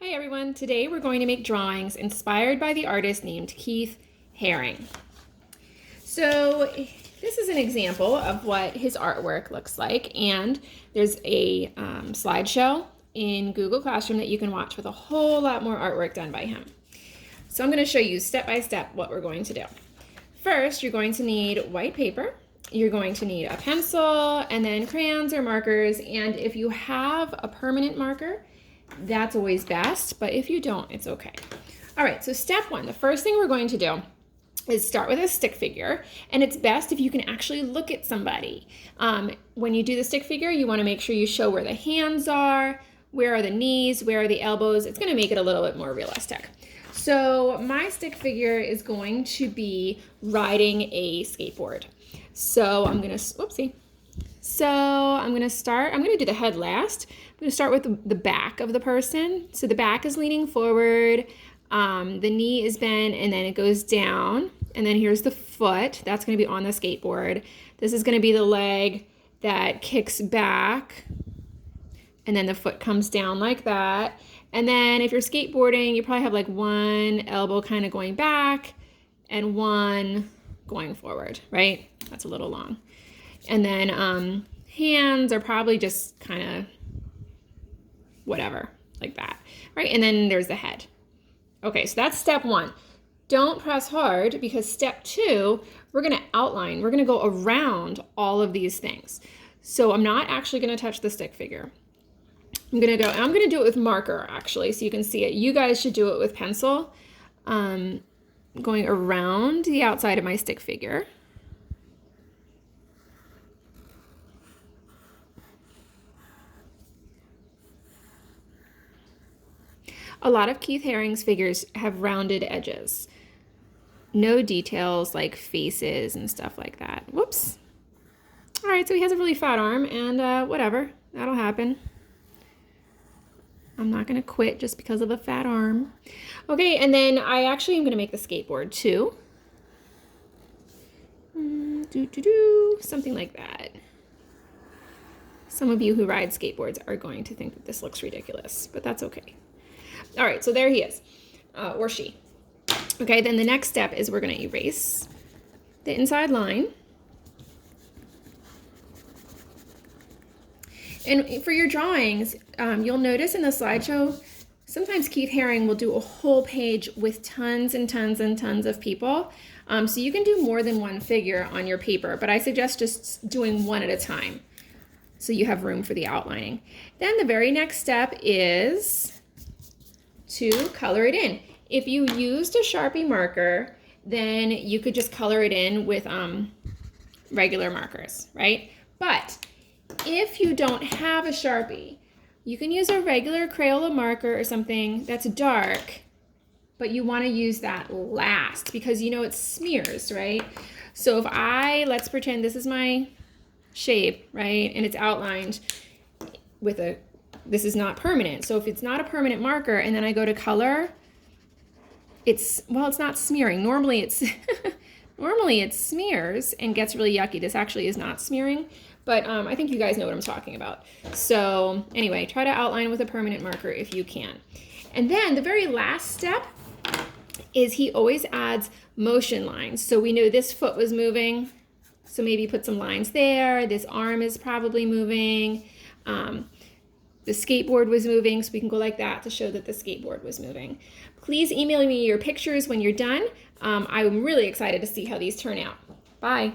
Hi everyone, today we're going to make drawings inspired by the artist named Keith Haring. So this is an example of what his artwork looks like, and there's a slideshow in Google Classroom that you can watch with a whole lot more artwork done by him. So I'm going to show you step by step what we're going to do. First, you're going to need white paper. You're going to need a pencil and then crayons or markers, and if you have a permanent marker, that's always best, but if you don't, it's okay. All right, so step one, the first thing we're going to do is start with a stick figure, and it's best if you can actually look at somebody. When you do the stick figure, you want to make sure you show where the hands are, where are the knees, where are the elbows. It's going to make it a little bit more realistic. So my stick figure is going to be riding a skateboard. So I'm going to, whoopsie. So I'm going to do the head last. I'm going to start with the back of the person. So the back is leaning forward, the knee is bent, and then it goes down. And then here's the foot. That's going to be on the skateboard. This is going to be the leg that kicks back, and then the foot comes down like that. And then if you're skateboarding, you probably have like one elbow kind of going back and one going forward, right? That's a little long. And then hands are probably just kind of whatever, like that, right? And then there's the head. Okay, so that's step one. Don't press hard, because step two, we're gonna outline. We're gonna go around all of these things. So I'm not actually gonna touch the stick figure. I'm gonna do it with marker, actually, so you can see it. You guys should do it with pencil. Going around the outside of my stick figure. A lot of Keith Haring's figures have rounded edges. No details like faces and stuff like that. Whoops. All right, so he has a really fat arm, and whatever, that'll happen. I'm not gonna quit just because of a fat arm. Okay, and then I actually am gonna make the skateboard too. Something like that. Some of you who ride skateboards are going to think that this looks ridiculous, but that's okay. All right, so there he is, or she. Okay, then the next step is we're gonna erase the inside line. And for your drawings, you'll notice in the slideshow, sometimes Keith Haring will do a whole page with tons and tons and tons of people. So you can do more than one figure on your paper, but I suggest just doing one at a time so you have room for the outlining. Then the very next step is to color it in. If you used a Sharpie marker, then you could just color it in with regular markers, right? But if you don't have a Sharpie, you can use a regular Crayola marker or something that's dark, but you want to use that last because you know it smears, right? So if let's pretend this is my shape, right? And it's outlined with this is not permanent. So if it's not a permanent marker and then I go to color, it's not smearing. Normally it smears and gets really yucky. This actually is not smearing, but I think you guys know what I'm talking about. So anyway, try to outline with a permanent marker if you can. And then the very last step is he always adds motion lines. So we know this foot was moving, so maybe put some lines there. This arm is probably moving. The skateboard was moving, so we can go like that to show that the skateboard was moving. Please email me your pictures when you're done. I'm really excited to see how these turn out. Bye.